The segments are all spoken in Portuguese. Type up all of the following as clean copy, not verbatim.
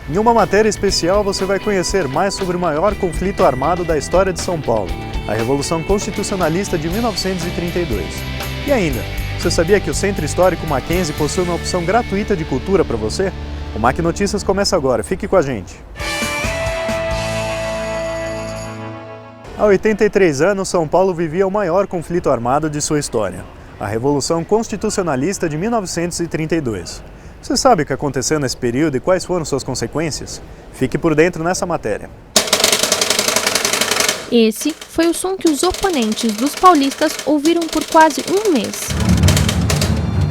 Em uma matéria especial você vai conhecer mais sobre o maior conflito armado da história de São Paulo, a Revolução Constitucionalista de 1932. E ainda, você sabia que o Centro Histórico Mackenzie possui uma opção gratuita de cultura para você? O Mac Notícias começa agora, fique com a gente! Há 83 anos, São Paulo vivia o maior conflito armado de sua história, a Revolução Constitucionalista de 1932. Você sabe o que aconteceu nesse período e quais foram suas consequências? Fique por dentro nessa matéria. Esse foi o som que os oponentes dos paulistas ouviram por quase um mês.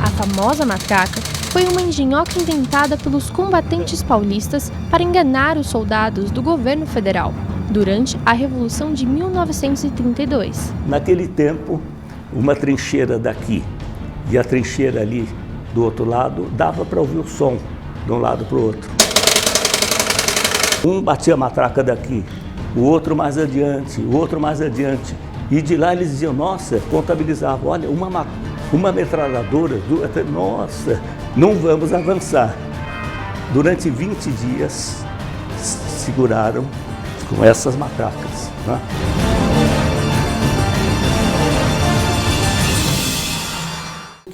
A famosa matraca foi uma engenhoca inventada pelos combatentes paulistas para enganar os soldados do governo federal durante a Revolução de 1932. Naquele tempo, uma trincheira daqui e a trincheira ali do outro lado, dava para ouvir o som de um lado para o outro. Um batia a matraca daqui, o outro mais adiante, o outro mais adiante. E de lá eles diziam, nossa, contabilizavam, olha, uma metralhadora, nossa, não vamos avançar. Durante 20 dias, seguraram com essas matracas, né?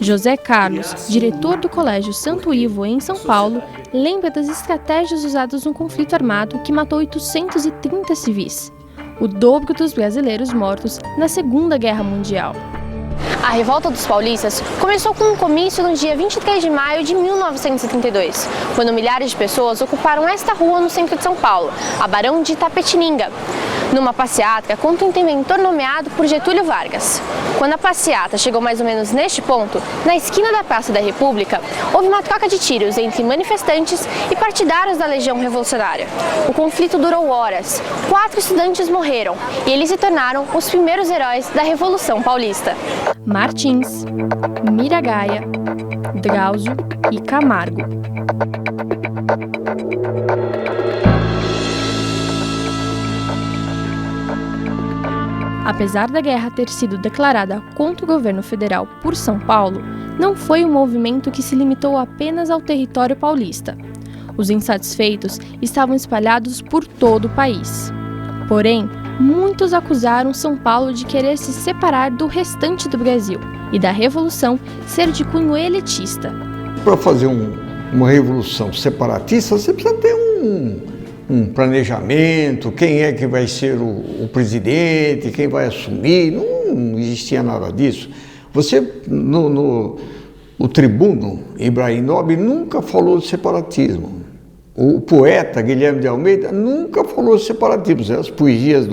José Carlos, diretor do Colégio Santo Ivo em São Paulo, lembra das estratégias usadas no conflito armado que matou 830 civis, o dobro dos brasileiros mortos na Segunda Guerra Mundial. A revolta dos paulistas começou com um comício no dia 23 de maio de 1932, quando milhares de pessoas ocuparam esta rua no centro de São Paulo, a Barão de Itapetininga, numa passeata contra um interventor nomeado por Getúlio Vargas. Quando a passeata chegou mais ou menos neste ponto, na esquina da Praça da República, houve uma troca de tiros entre manifestantes e partidários da Legião Revolucionária. O conflito durou horas, 4 estudantes morreram e eles se tornaram os primeiros heróis da Revolução Paulista. Martins, Miragaia, Drauzio e Camargo. Apesar da guerra ter sido declarada contra o governo federal por São Paulo, não foi um movimento que se limitou apenas ao território paulista. Os insatisfeitos estavam espalhados por todo o país. Porém, muitos acusaram São Paulo de querer se separar do restante do Brasil e da Revolução ser de cunho elitista. Para fazer uma revolução separatista, você precisa ter um planejamento, quem é que vai ser o presidente, quem vai assumir, não existia nada disso. O tribuno Ibrahim Nobre nunca falou de separatismo. O poeta Guilherme de Almeida nunca falou de separatismo. As poesias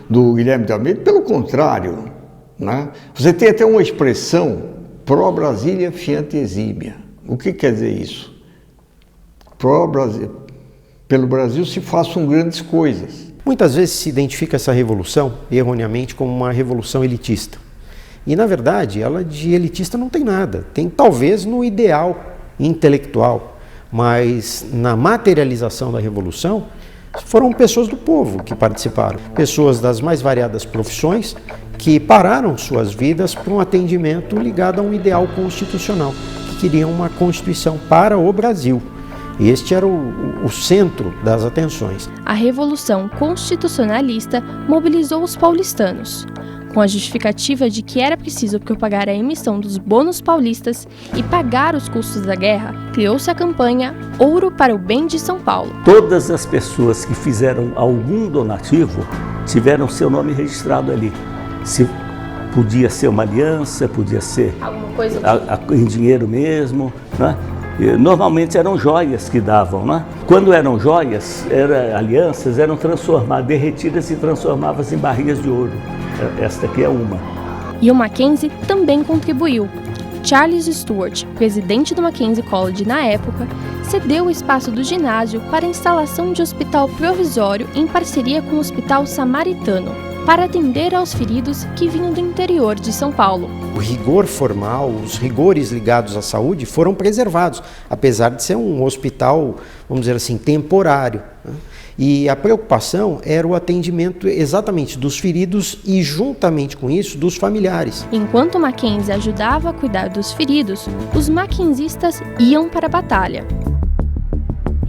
do Guilherme de Almeida, pelo contrário, né? Você tem até uma expressão, pró-Brasília fiante exímia. O que quer dizer isso? Pelo Brasil se façam grandes coisas. Muitas vezes se identifica essa revolução, erroneamente, como uma revolução elitista. E, na verdade, ela de elitista não tem nada. Tem, talvez, no ideal intelectual. Mas na materialização da Revolução, foram pessoas do povo que participaram. Pessoas das mais variadas profissões que pararam suas vidas para um atendimento ligado a um ideal constitucional, que queriam uma Constituição para o Brasil. Este era o centro das atenções. A Revolução Constitucionalista mobilizou os paulistanos. Com a justificativa de que era preciso propagar a emissão dos bônus paulistas e pagar os custos da guerra, criou-se a campanha Ouro para o Bem de São Paulo. Todas as pessoas que fizeram algum donativo tiveram seu nome registrado ali. Podia ser uma aliança, podia ser alguma coisa em dinheiro mesmo, né? Normalmente eram joias que davam, né? Quando eram joias, alianças eram derretidas e transformadas em barrinhas de ouro. Esta aqui é uma. E o Mackenzie também contribuiu. Charles Stewart, presidente do Mackenzie College na época, cedeu o espaço do ginásio para a instalação de hospital provisório em parceria com o Hospital Samaritano, para atender aos feridos que vinham do interior de São Paulo. O rigor formal, os rigores ligados à saúde foram preservados, apesar de ser um hospital, vamos dizer assim, temporário, né? E a preocupação era o atendimento exatamente dos feridos e, juntamente com isso, dos familiares. Enquanto Mackenzie ajudava a cuidar dos feridos, os mackenzistas iam para a batalha.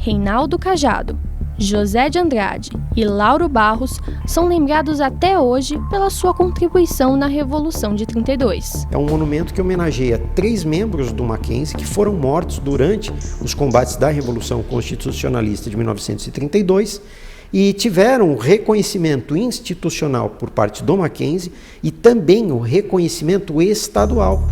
Reinaldo Cajado, José de Andrade e Lauro Barros são lembrados até hoje pela sua contribuição na Revolução de 32. É um monumento que homenageia 3 membros do Mackenzie que foram mortos durante os combates da Revolução Constitucionalista de 1932 e tiveram o reconhecimento institucional por parte do Mackenzie e também o reconhecimento estadual.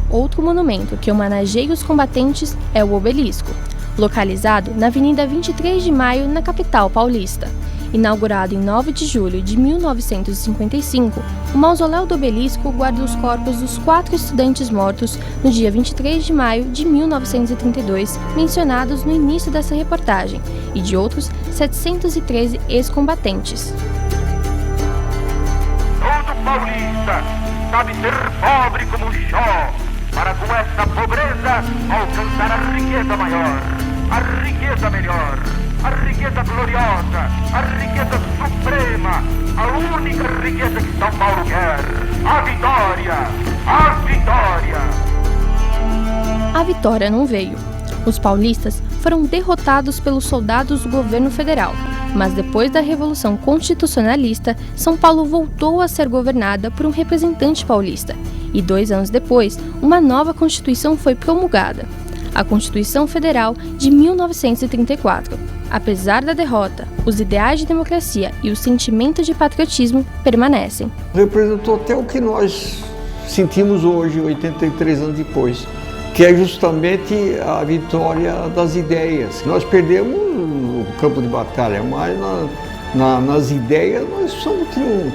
Outro monumento que homenageia os combatentes é o Obelisco, localizado na Avenida 23 de Maio, na capital paulista. Inaugurado em 9 de julho de 1955, o mausoléu do Obelisco guarda os corpos dos 4 estudantes mortos no dia 23 de maio de 1932, mencionados no início dessa reportagem, e de outros 713 ex-combatentes. Todo paulista sabe ser pobre como um Jó, para com essa pobreza alcançar a riqueza maior, a riqueza melhor, a riqueza gloriosa, a riqueza suprema, a única riqueza que São Paulo quer, a vitória, a vitória. A vitória não veio. Os paulistas foram derrotados pelos soldados do governo federal, mas depois da Revolução Constitucionalista, São Paulo voltou a ser governada por um representante paulista, e 2 anos depois, uma nova Constituição foi promulgada, a Constituição Federal de 1934. Apesar da derrota, os ideais de democracia e o sentimento de patriotismo permanecem. Representou até o que nós sentimos hoje, 83 anos depois, que é justamente a vitória das ideias. Nós perdemos no campo de batalha, mas nas ideias nós estamos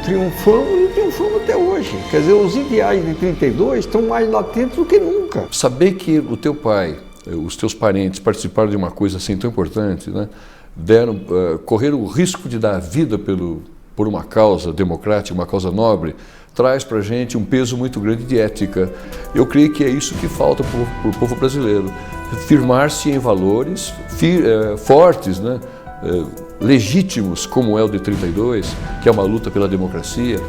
triunfando e triunfamos até hoje. Quer dizer, os ideais de 32 estão mais latentes do que nunca. Saber que o teu pai, os teus parentes participaram de uma coisa assim tão importante, né? Correram o risco de dar a vida por uma causa democrática, uma causa nobre, traz para a gente um peso muito grande de ética. Eu creio que é isso que falta para o povo brasileiro, firmar-se em valores fortes, né? Legítimos, como é o de 32, que é uma luta pela democracia.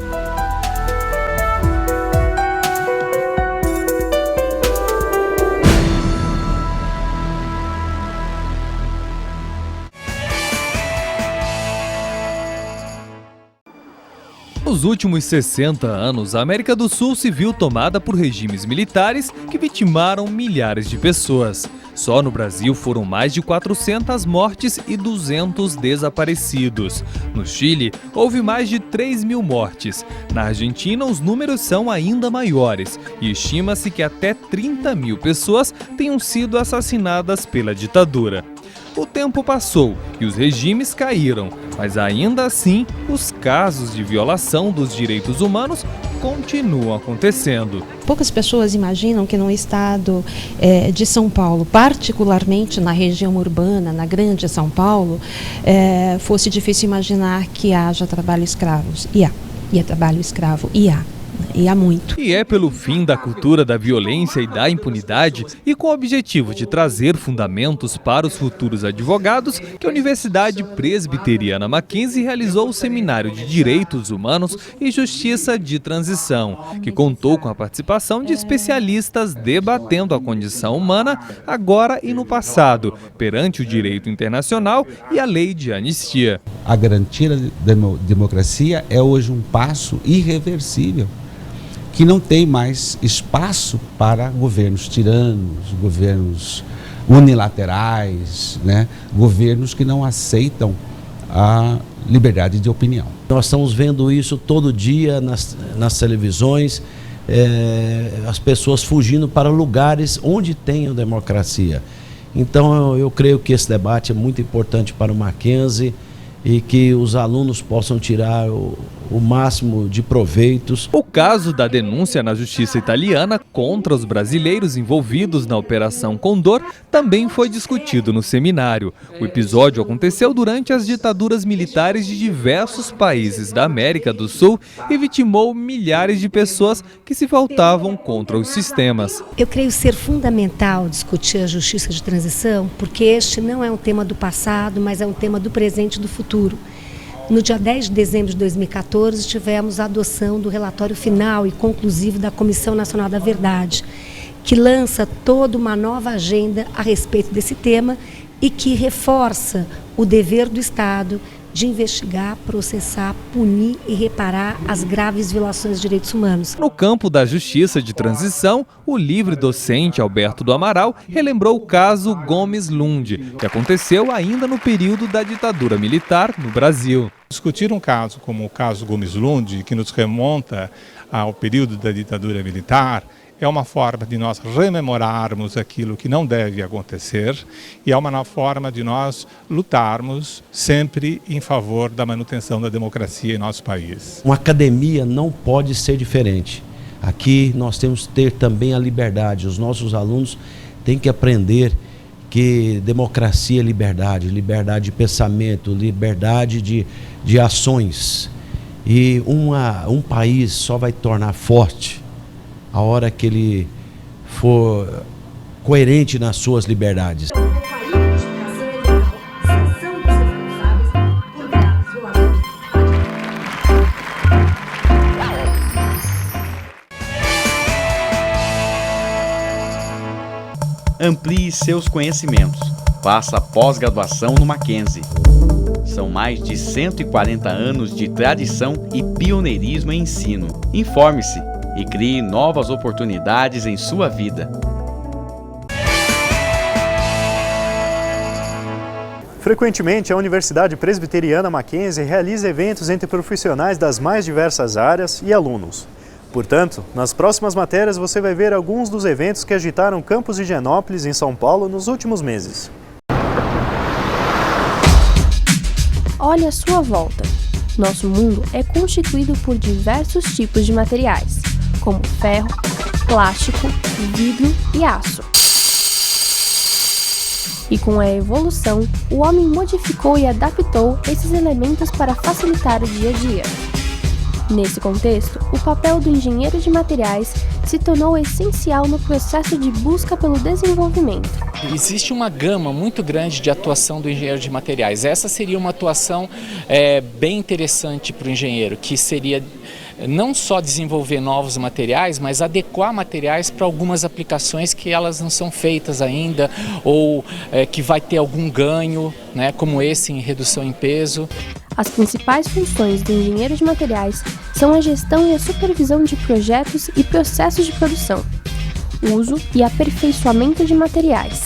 Nos últimos 60 anos, a América do Sul se viu tomada por regimes militares que vitimaram milhares de pessoas. Só no Brasil foram mais de 400 mortes e 200 desaparecidos. No Chile, houve mais de 3.000 mortes. Na Argentina, os números são ainda maiores e estima-se que até 30.000 pessoas tenham sido assassinadas pela ditadura. O tempo passou e os regimes caíram, mas ainda assim, os casos de violação dos direitos humanos continuam acontecendo. Poucas pessoas imaginam que no estado de São Paulo, particularmente na região urbana, na grande São Paulo, fosse difícil imaginar que haja trabalho escravo. E há trabalho escravo, e há muito. E é pelo fim da cultura da violência e da impunidade e com o objetivo de trazer fundamentos para os futuros advogados que a Universidade Presbiteriana Mackenzie realizou o Seminário de Direitos Humanos e Justiça de Transição, que contou com a participação de especialistas debatendo a condição humana agora e no passado, perante o direito internacional e a lei de anistia. A garantia da democracia é hoje um passo irreversível, que não tem mais espaço para governos tiranos, governos unilaterais, né? Governos que não aceitam a liberdade de opinião. Nós estamos vendo isso todo dia nas televisões, as pessoas fugindo para lugares onde tem a democracia. Então eu creio que esse debate é muito importante para o Mackenzie e que os alunos possam tirar o máximo de proveitos. O caso da denúncia na justiça italiana contra os brasileiros envolvidos na Operação Condor também foi discutido no seminário. O episódio aconteceu durante as ditaduras militares de diversos países da América do Sul e vitimou milhares de pessoas que se voltavam contra os sistemas. Eu creio ser fundamental discutir a justiça de transição, porque este não é um tema do passado, mas é um tema do presente e do futuro. No dia 10 de dezembro de 2014, tivemos a adoção do relatório final e conclusivo da Comissão Nacional da Verdade, que lança toda uma nova agenda a respeito desse tema, e que reforça o dever do Estado de investigar, processar, punir e reparar as graves violações de direitos humanos. No campo da justiça de transição, o livre docente Alberto do Amaral relembrou o caso Gomes Lund, que aconteceu ainda no período da ditadura militar no Brasil. Discutir um caso como o caso Gomes Lund, que nos remonta ao período da ditadura militar, é uma forma de nós rememorarmos aquilo que não deve acontecer e é uma forma de nós lutarmos sempre em favor da manutenção da democracia em nosso país. Uma academia não pode ser diferente. Aqui nós temos que ter também a liberdade. Os nossos alunos têm que aprender que democracia é liberdade, liberdade de pensamento, liberdade de ações. E um país só vai tornar forte a hora que ele for coerente nas suas liberdades. Amplie seus conhecimentos. Faça pós-graduação no Mackenzie. São mais de 140 anos de tradição e pioneirismo em ensino. Informe-se e crie novas oportunidades em sua vida. Frequentemente, a Universidade Presbiteriana Mackenzie realiza eventos entre profissionais das mais diversas áreas e alunos. Portanto, nas próximas matérias você vai ver alguns dos eventos que agitaram o campus de Higienópolis, em São Paulo, nos últimos meses. Olhe à sua volta. Nosso mundo é constituído por diversos tipos de materiais, como ferro, plástico, vidro e aço. E com a evolução, o homem modificou e adaptou esses elementos para facilitar o dia a dia. Nesse contexto, o papel do engenheiro de materiais se tornou essencial no processo de busca pelo desenvolvimento. Existe uma gama muito grande de atuação do engenheiro de materiais. Essa seria uma atuação bem interessante para o engenheiro, que seria não só desenvolver novos materiais, mas adequar materiais para algumas aplicações que elas não são feitas ainda, ou que vai ter algum ganho, né, como esse em redução em peso. As principais funções do engenheiro de materiais são a gestão e a supervisão de projetos e processos de produção, uso e aperfeiçoamento de materiais,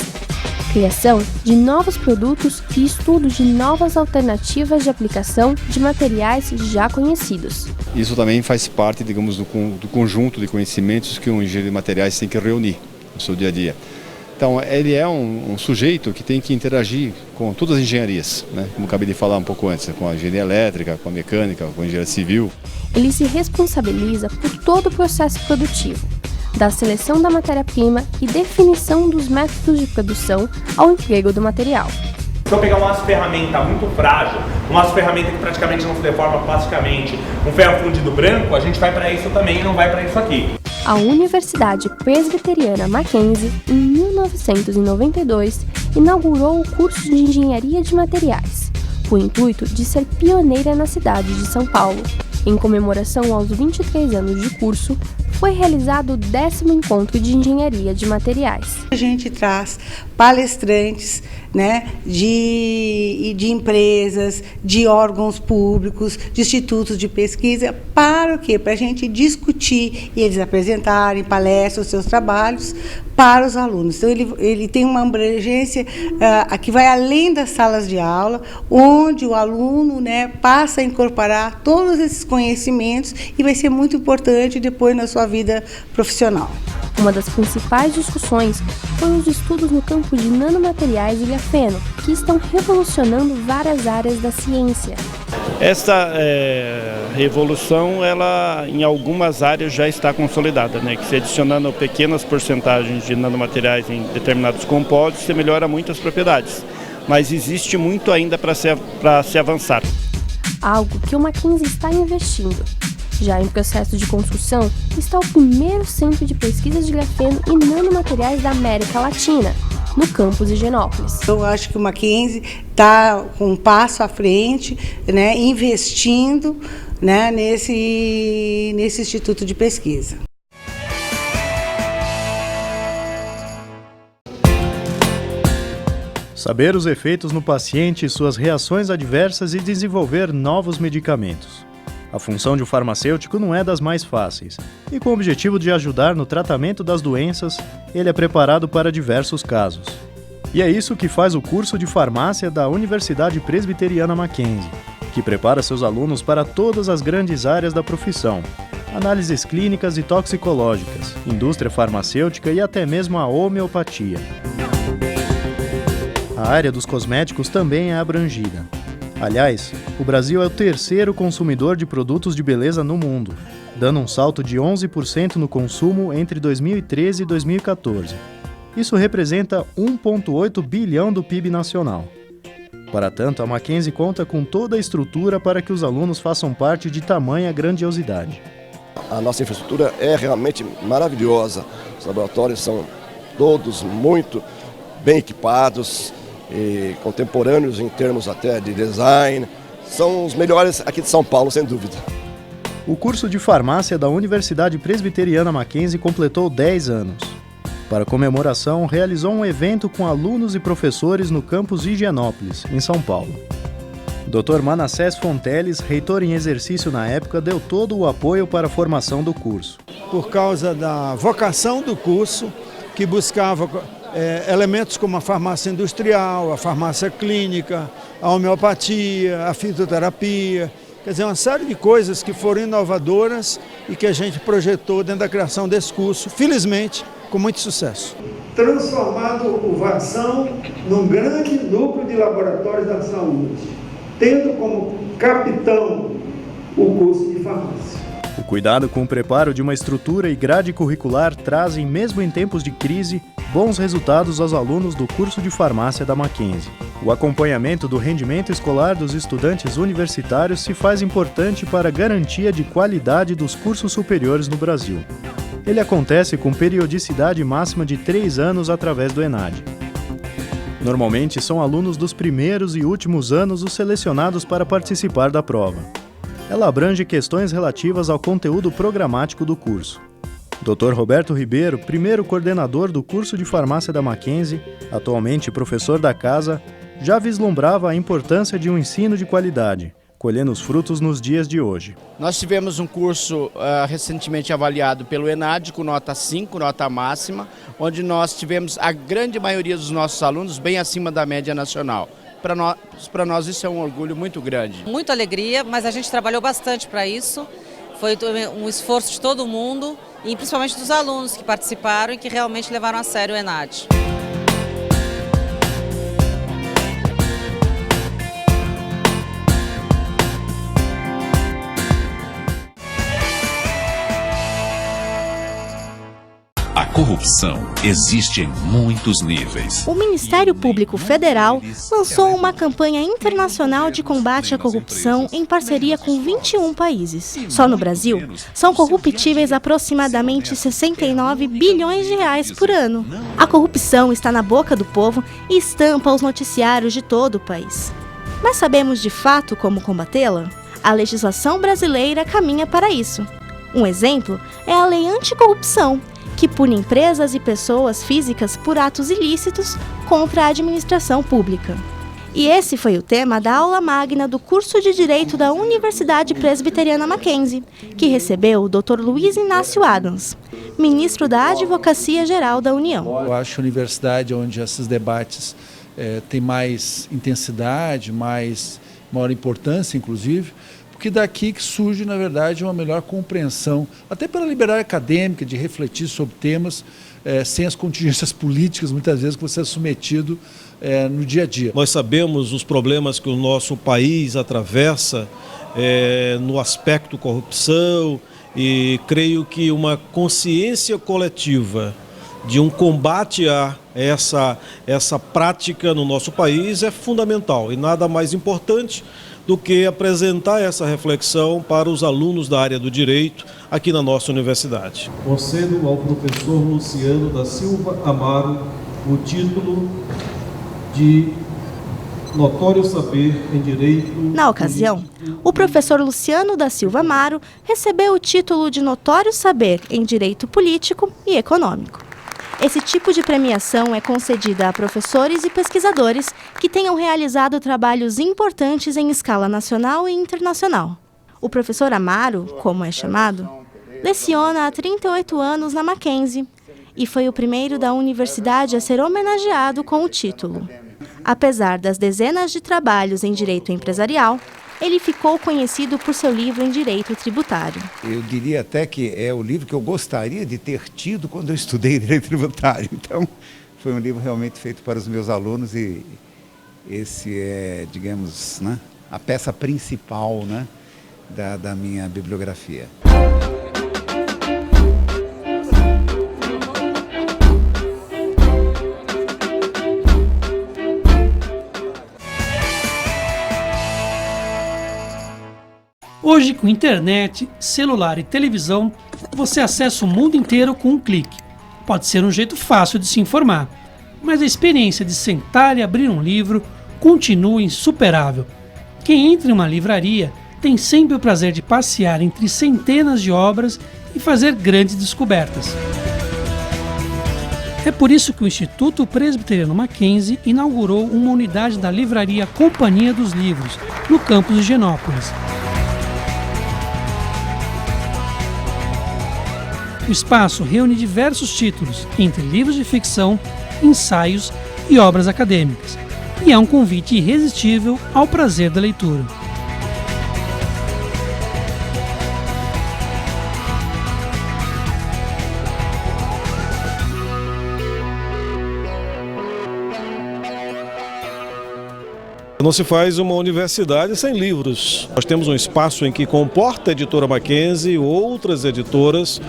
criação de novos produtos e estudo de novas alternativas de aplicação de materiais já conhecidos. Isso também faz parte, digamos, do conjunto de conhecimentos que um engenheiro de materiais tem que reunir no seu dia a dia. Então, ele é um sujeito que tem que interagir com todas as engenharias, né? Como acabei de falar um pouco antes, com a engenharia elétrica, com a mecânica, com a engenharia civil. Ele se responsabiliza por todo o processo produtivo, da seleção da matéria-prima e definição dos métodos de produção ao emprego do material. Se eu pegar uma ferramenta muito frágil, uma ferramenta que praticamente não se deforma plasticamente, um ferro fundido branco, a gente vai para isso também e não vai para isso aqui. A Universidade Presbiteriana Mackenzie, em 1992, inaugurou o curso de Engenharia de Materiais, com o intuito de ser pioneira na cidade de São Paulo. Em comemoração aos 23 anos de curso, foi realizado o 10º encontro de Engenharia de Materiais. A gente traz palestrantes, né, de empresas, de órgãos públicos, de institutos de pesquisa, para o quê? Para a gente discutir e eles apresentarem palestras, os seus trabalhos para os alunos. Então, ele tem uma abrangência que vai além das salas de aula, onde o aluno, né, passa a incorporar todos esses conhecimentos e vai ser muito importante depois na sua vida profissional. Uma das principais discussões foi os estudos no campo de nanomateriais e grafeno, que estão revolucionando várias áreas da ciência. Essa revolução, ela em algumas áreas já está consolidada, né? Que se adicionando pequenas porcentagens de nanomateriais em determinados compostos, você melhora muitas propriedades. Mas existe muito ainda para se avançar. Algo que o Mackenzie está investindo. Já em processo de construção está o primeiro centro de pesquisa de grafeno e nanomateriais da América Latina, no campus de Higienópolis. Eu acho que o Mackenzie está com um passo à frente, né, investindo, né, nesse instituto de pesquisa. Saber os efeitos no paciente, suas reações adversas e desenvolver novos medicamentos. A função de um farmacêutico não é das mais fáceis, e com o objetivo de ajudar no tratamento das doenças, ele é preparado para diversos casos. E é isso que faz o curso de farmácia da Universidade Presbiteriana Mackenzie, que prepara seus alunos para todas as grandes áreas da profissão: análises clínicas e toxicológicas, indústria farmacêutica e até mesmo a homeopatia. A área dos cosméticos também é abrangida. Aliás, o Brasil é o terceiro consumidor de produtos de beleza no mundo, dando um salto de 11% no consumo entre 2013 e 2014. Isso representa 1,8 bilhão do PIB nacional. Para tanto, a Mackenzie conta com toda a estrutura para que os alunos façam parte de tamanha grandiosidade. A nossa infraestrutura é realmente maravilhosa. Os laboratórios são todos muito bem equipados e contemporâneos em termos até de design. São os melhores aqui de São Paulo, sem dúvida. O curso de farmácia da Universidade Presbiteriana Mackenzie completou 10 anos. Para comemoração, realizou um evento com alunos e professores no campus Higienópolis, em São Paulo. Dr. Manassés Fonteles, reitor em exercício na época, deu todo o apoio para a formação do curso. Por causa da vocação do curso, que buscava elementos como a farmácia industrial, a farmácia clínica, a homeopatia, a fitoterapia, quer dizer, uma série de coisas que foram inovadoras e que a gente projetou dentro da criação desse curso, felizmente, com muito sucesso. Transformado o Vaxão num grande núcleo de laboratórios da saúde, tendo como capitão o curso de farmácia. O cuidado com o preparo de uma estrutura e grade curricular trazem, mesmo em tempos de crise, bons resultados aos alunos do curso de farmácia da Mackenzie. O acompanhamento do rendimento escolar dos estudantes universitários se faz importante para a garantia de qualidade dos cursos superiores no Brasil. Ele acontece com periodicidade máxima de 3 anos através do ENAD. Normalmente são alunos dos primeiros e últimos anos os selecionados para participar da prova. Ela abrange questões relativas ao conteúdo programático do curso. Dr. Roberto Ribeiro, primeiro coordenador do curso de farmácia da Mackenzie, atualmente professor da casa, já vislumbrava a importância de um ensino de qualidade, colhendo os frutos nos dias de hoje. Nós tivemos um curso recentemente avaliado pelo ENAD com nota 5, nota máxima, onde nós tivemos a grande maioria dos nossos alunos bem acima da média nacional. Para nós isso é um orgulho muito grande. Muita alegria, mas a gente trabalhou bastante para isso. Foi um esforço de todo mundo e principalmente dos alunos que participaram e que realmente levaram a sério o ENAD. A corrupção existe em muitos níveis. O Ministério Público Federal lançou uma campanha internacional de combate à corrupção em parceria com 21 países. Só no Brasil, são corruptíveis aproximadamente 69 bilhões de reais por ano. A corrupção está na boca do povo e estampa os noticiários de todo o país. Mas sabemos de fato como combatê-la? A legislação brasileira caminha para isso. Um exemplo é a Lei Anticorrupção, que pune empresas e pessoas físicas por atos ilícitos contra a administração pública. E esse foi o tema da aula magna do curso de Direito da Universidade Presbiteriana Mackenzie, que recebeu o Dr. Luiz Inácio Adams, ministro da Advocacia Geral da União. Eu acho a universidade onde esses debates têm mais intensidade, maior importância, inclusive, porque daqui que surge, na verdade, uma melhor compreensão, até pela liberdade acadêmica, de refletir sobre temas sem as contingências políticas, muitas vezes, que você é submetido no dia a dia. Nós sabemos os problemas que o nosso país atravessa no aspecto corrupção e creio que uma consciência coletiva de um combate a essa prática no nosso país é fundamental e nada mais importante do que apresentar essa reflexão para os alunos da área do direito aqui na nossa universidade. Concedo ao professor Luciano da Silva Amaro o título de notório saber em direito... Na ocasião, o professor Luciano da Silva Amaro recebeu o título de notório saber em direito político e econômico. Esse tipo de premiação é concedida a professores e pesquisadores que tenham realizado trabalhos importantes em escala nacional e internacional. O professor Amaro, como é chamado, leciona há 38 anos na Mackenzie e foi o primeiro da universidade a ser homenageado com o título. Apesar das dezenas de trabalhos em direito empresarial, ele ficou conhecido por seu livro em direito tributário. Eu diria até que é o livro que eu gostaria de ter tido quando eu estudei direito tributário. Então, foi um livro realmente feito para os meus alunos e esse é, digamos, né, a peça principal, né, da minha bibliografia. Hoje, com internet, celular e televisão, você acessa o mundo inteiro com um clique. Pode ser um jeito fácil de se informar, mas a experiência de sentar e abrir um livro continua insuperável. Quem entra em uma livraria tem sempre o prazer de passear entre centenas de obras e fazer grandes descobertas. É por isso que o Instituto Presbiteriano Mackenzie inaugurou uma unidade da livraria Companhia dos Livros, no campus de Higienópolis. O espaço reúne diversos títulos, entre livros de ficção, ensaios e obras acadêmicas, e é um convite irresistível ao prazer da leitura. Não se faz uma universidade sem livros. Nós temos um espaço em que comporta a editora Mackenzie e outras editoras,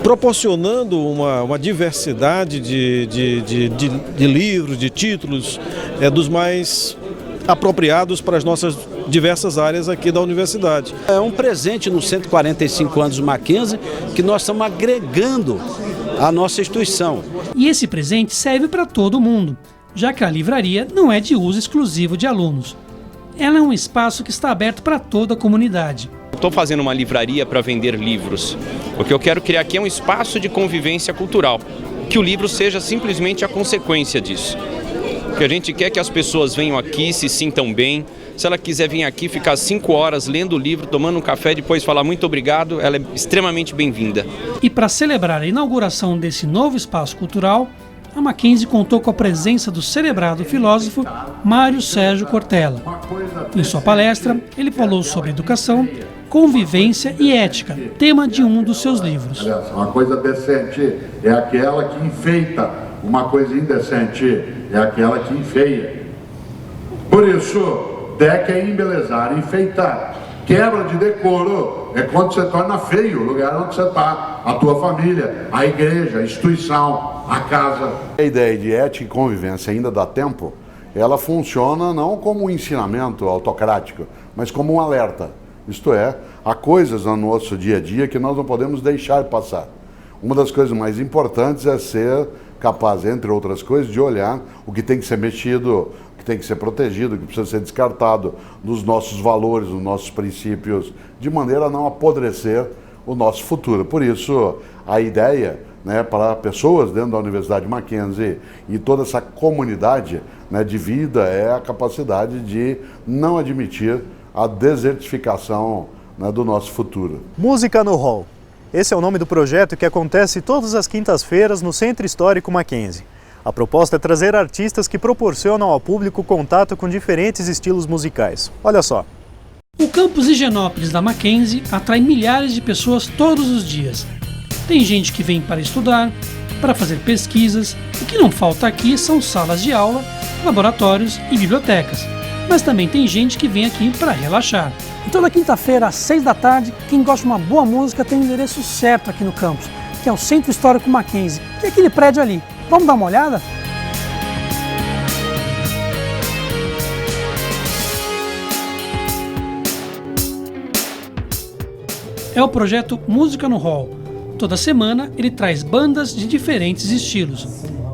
proporcionando uma diversidade de livros, de títulos, dos mais apropriados para as nossas diversas áreas aqui da universidade. É um presente nos 145 anos do Mackenzie que nós estamos agregando à nossa instituição. E esse presente serve para todo mundo, já que a livraria não é de uso exclusivo de alunos. Ela é um espaço que está aberto para toda a comunidade. Estou fazendo uma livraria para vender livros. O que eu quero criar aqui é um espaço de convivência cultural, que o livro seja simplesmente a consequência disso. O que a gente quer é que as pessoas venham aqui, se sintam bem. Se ela quiser vir aqui, ficar 5 horas lendo o livro, tomando um café, depois falar muito obrigado, ela é extremamente bem-vinda. E para celebrar a inauguração desse novo espaço cultural, a Mackenzie contou com a presença do celebrado filósofo Mário Sérgio Cortella. Em sua palestra, ele falou sobre educação, convivência e ética, tema de um dos seus livros. Uma coisa decente é aquela que enfeita, uma coisa indecente é aquela que enfeia. Por isso, deck é embelezar, enfeitar. Quebra de decoro é quando você torna feio o lugar onde você está, a tua família, a igreja, a instituição, a casa. A ideia de ética e convivência ainda dá tempo, ela funciona não como um ensinamento autocrático, mas como um alerta. Isto é, há coisas no nosso dia a dia que nós não podemos deixar passar. Uma das coisas mais importantes é ser capaz, entre outras coisas, de olhar o que tem que ser mexido, o que tem que ser protegido, o que precisa ser descartado dos nossos valores, dos nossos princípios, de maneira a não apodrecer o nosso futuro. Por isso, a ideia, né, para pessoas dentro da Universidade Mackenzie e toda essa comunidade, né, de vida é a capacidade de não admitir a desertificação, né, do nosso futuro. Música no Hall. Esse é o nome do projeto que acontece todas as quintas-feiras no Centro Histórico Mackenzie. A proposta é trazer artistas que proporcionam ao público contato com diferentes estilos musicais. Olha só. O campus Higienópolis da Mackenzie atrai milhares de pessoas todos os dias. Tem gente que vem para estudar, para fazer pesquisas. O que não falta aqui são salas de aula, laboratórios e bibliotecas. Mas também tem gente que vem aqui para relaxar. E toda quinta-feira, às 6 da tarde, quem gosta de uma boa música tem o endereço certo aqui no campus, que é o Centro Histórico Mackenzie, que é aquele prédio ali. Vamos dar uma olhada? É o projeto Música no Hall. Toda semana ele traz bandas de diferentes estilos.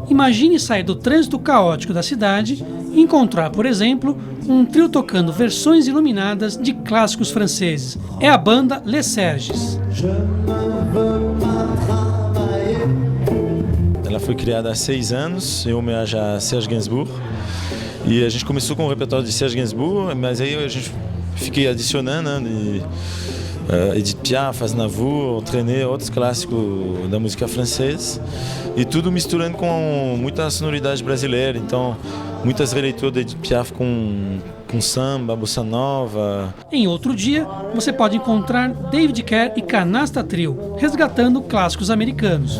Imagine sair do trânsito caótico da cidade e encontrar, por exemplo, um trio tocando versões iluminadas de clássicos franceses. É a banda Les Serges. foi criada há 6 anos, em homenagem a Serge Gainsbourg. E a gente começou com o repertório de Serge Gainsbourg, mas aí a gente fiquei adicionando, né, Edith Piaf, Aznavour, Trenet, outros clássicos da música francesa, e tudo misturando com muita sonoridade brasileira, então muitas releituras de Edith Piaf com samba, bossa nova. Em outro dia, você pode encontrar David Kerr e Canasta Trio, resgatando clássicos americanos.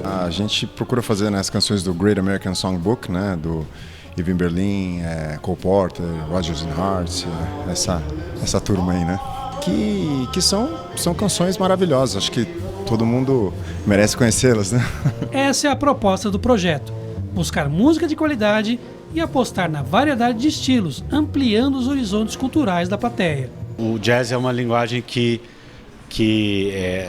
A gente procura fazer, né, as canções do Great American Songbook, né, do Irving Berlin, Cole Porter, Rodgers and Hart, essa turma aí, né, que são canções maravilhosas. Acho que todo mundo merece conhecê-las, né? Essa é a proposta do projeto: buscar música de qualidade e apostar na variedade de estilos, ampliando os horizontes culturais da plateia. O jazz é uma linguagem que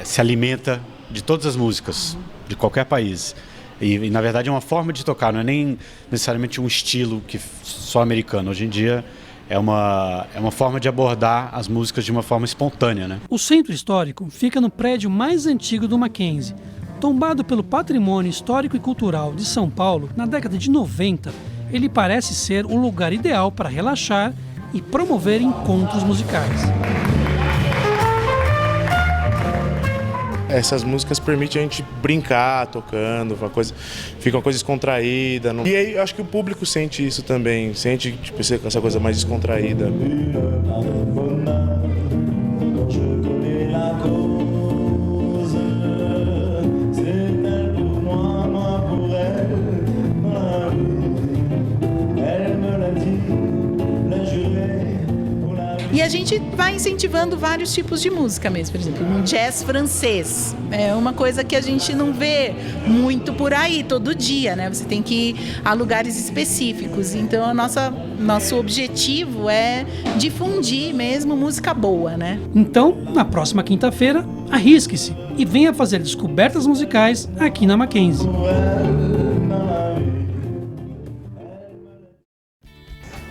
se alimenta de todas as músicas, de qualquer país. E, na verdade, é uma forma de tocar, não é nem necessariamente um estilo que só americano. Hoje em dia é uma forma de abordar as músicas de uma forma espontânea, né? O centro histórico fica no prédio mais antigo do Mackenzie. Tombado pelo patrimônio histórico e cultural de São Paulo, na década de 90, ele parece ser o lugar ideal para relaxar e promover encontros musicais. Essas músicas permitem a gente brincar tocando, fica uma coisa descontraída. E aí eu acho que o público sente isso também, sente tipo, essa coisa mais descontraída. E a gente vai incentivando vários tipos de música mesmo, por exemplo, um jazz francês. É uma coisa que a gente não vê muito por aí, todo dia, né? Você tem que ir a lugares específicos. Então, nosso objetivo é difundir mesmo música boa, né? Então, na próxima quinta-feira, arrisque-se e venha fazer descobertas musicais aqui na Mackenzie.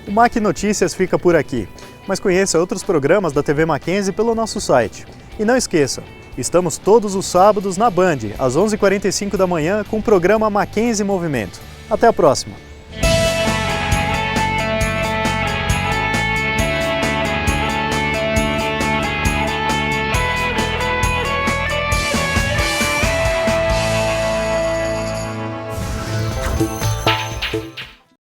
O Mac Notícias fica por aqui, mas conheça outros programas da TV Mackenzie pelo nosso site. E não esqueça, estamos todos os sábados na Band, às 11h45 da manhã, com o programa Mackenzie Movimento. Até a próxima!